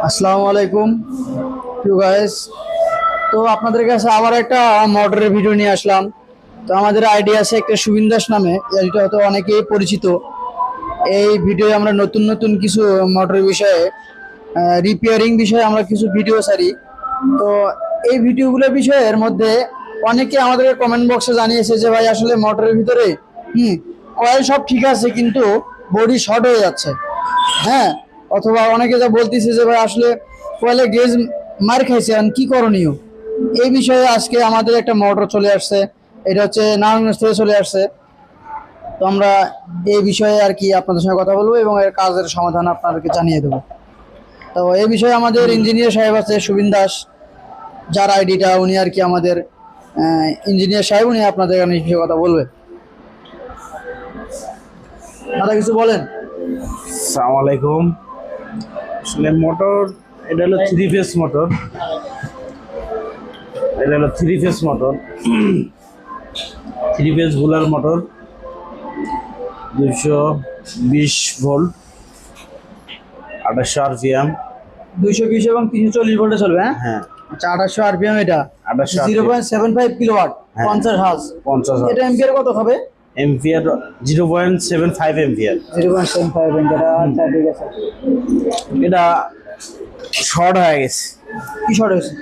আসসালামু আলাইকুম you guys. তো আপনাদের কাছে আবার একটা মোটরের ভিডিও নিয়ে আসলাম। তো আমাদের আইডিয়া আছে একটা সুবিন দাস নামে, এটা হয়তো অনেকেই পরিচিত। এই ভিডিওয়ে আমরা নতুন নতুন কিছু মোটরের বিষয়ে, রিপেয়ারিং বিষয়ে আমরা কিছু ভিডিও ছাড়ি। তো এই ভিডিওগুলোর বিষয়ে এর মধ্যে অনেকে আমাদেরকে কমেন্ট বক্সে জানিয়েছে যে ভাই আসলে মোটরের ভিতরে কয়েল সব ঠিক আছে কিন্তু বডি শর্ট হয়ে যাচ্ছে। হ্যাঁ, অথবা অনেকে যা বলতেছে যে ভাই আসলে কয়েলে গেজ মার খাইছে, এখন কি করণীয়। এই বিষয়ে আজকে আমাদের একটা মোটর চলে আসছে, এটা হচ্ছে নারায়ণগঞ্জ থেকে চলে আসছে। তো আমরা এই বিষয়ে আর কি আপনাদের সঙ্গে কথা বলবো এবং এর কাজের সমাধান আপনাদেরকে জানিয়ে দেবো। তো এই বিষয়ে আমাদের ইঞ্জিনিয়ার সাহেব আছে সুবিন দাস, যার আইডিটা উনি আর কি আমাদের ইঞ্জিনিয়ার সাহেব, উনি আপনাদের এই বিষয়ে কথা বলবে। দাদা কিছু বলেন। আসসালামু আলাইকুম। আসলে মোটর, এটা হলো three phase motor. Three phase blower motor, 220 volt, 2800 RPM. 220 এবং 340 ভোল্টে চলবে। হ্যাঁ, হ্যাঁ, আচ্ছা 2800 আরপিএম, এটা 2800 0.75 কিলোওয়াট, হ্যাঁ। 50 হার্জ। 50 এটা এম্পিয়ার কত হবে? Ampere 0.75 ampere. 0.75 এম্পিয়ার। আচ্ছা ঠিক আছে। এটা শর্ট হয়ে গেছে। কি শর্ট হয়েছে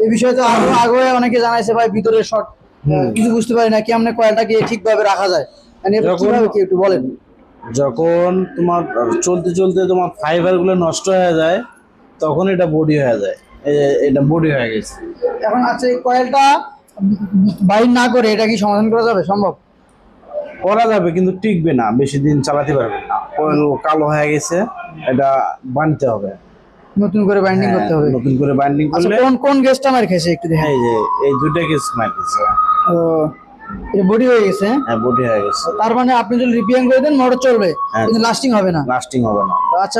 এই বিষয়ে তো আগে অনেকে জানাইছে ভাই ভিতরে শর্ট, কিছু বুঝতে পারি না কেমনে কয়েলটাকে ঠিকভাবে রাখা যায়, মানে এটা কিভাবে কি একটু বলেন। যখন তোমার চলতে চলতে তোমার ফাইবার গুলো নষ্ট হয়ে যায়, তখন এটা বডি হয়ে যায়। এটা বডি হয়ে গেছে। এখন আচ্ছা এই কয়েলটা বাইর না করে এটা কি সমাধান করা যাবে? সম্ভব? করা যাবে কিন্তু টিকবে না, বেশি দিন চালাতে পারবে না। কয়েল কালো হয়ে গেছে, এটা বানতে হবে, নতুন করে বাইন্ডিং করতে হবে। নতুন করে বাইন্ডিং আচ্ছা করলে। কোন কোন গেজটা মার খেয়েছে একটু দেখেন। এই যে এই দুইটা কেস মারতেছে। ও, এটা বডি হয়ে গেছে। হ্যাঁ, বডি হয়ে গেছে। তার মানে আপনি যদি রিপেয়ারিং করে দেন মোটর চলবে, হ্যাঁ, কিন্তু লাস্টিং হবে না। লাস্টিং হবে না। তো আচ্ছা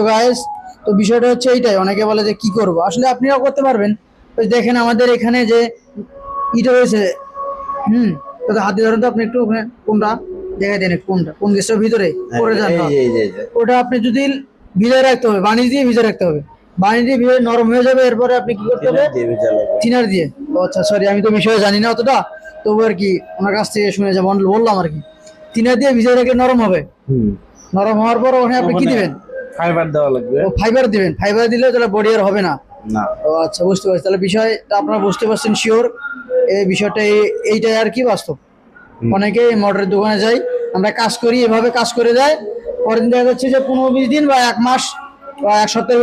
গাইস, তো বিষয়টা হচ্ছে এইটাই। অনেকে বলে যে কি করব, আসলে আপনিও করতে পারবেন। তো দেখেন আমাদের এখানে যে ইটা রয়েছে, তো হাত দিয়ে ধরেন তো আপনি একটু, ওখানে কোনটা দেখাই দেন, কোনটা কোন গেস্টের ভিতরে পড়ে যান। ওটা আপনি যদি ভিজায় রাখতে হবে, বানিশ দিয়ে ভিজায় রাখতে হবে। বানিশ দিয়ে ভিজে নরম হয়ে যাবে, এরপরে আপনি কি করতে হবে? থিনার দিয়ে। ও আচ্ছা, সরি আমি তো বিষয়ে জানি না অতটা, তবু আর কি ওনার কাছ থেকে শুনে যে বললাম আর কি। থিনার দিয়ে ভিজায় রাখলে নরম হবে। নরম হওয়ার পর ওখানে আপনি কি দিবেন? ফাইবার দেওয়া লাগবে। ও ফাইবার দিবেন। ফাইবার দিলে তাহলে বডি আর হবে না। না। ও আচ্ছা, বুঝতে পারছি। তাহলে বিষয়টা আপনারা বুঝতে পারছেন শিওর। এই বিষয়টা এইটাই আর কি বাস্তব। অনেকে মোটরের দোকানে যাই, আমরা কাজ করি, এভাবে কাজ করে যায়, পরের দিন দেখা যাচ্ছে যে 15-20 দিন বা 1 মাস বা 1 সপ্তাহের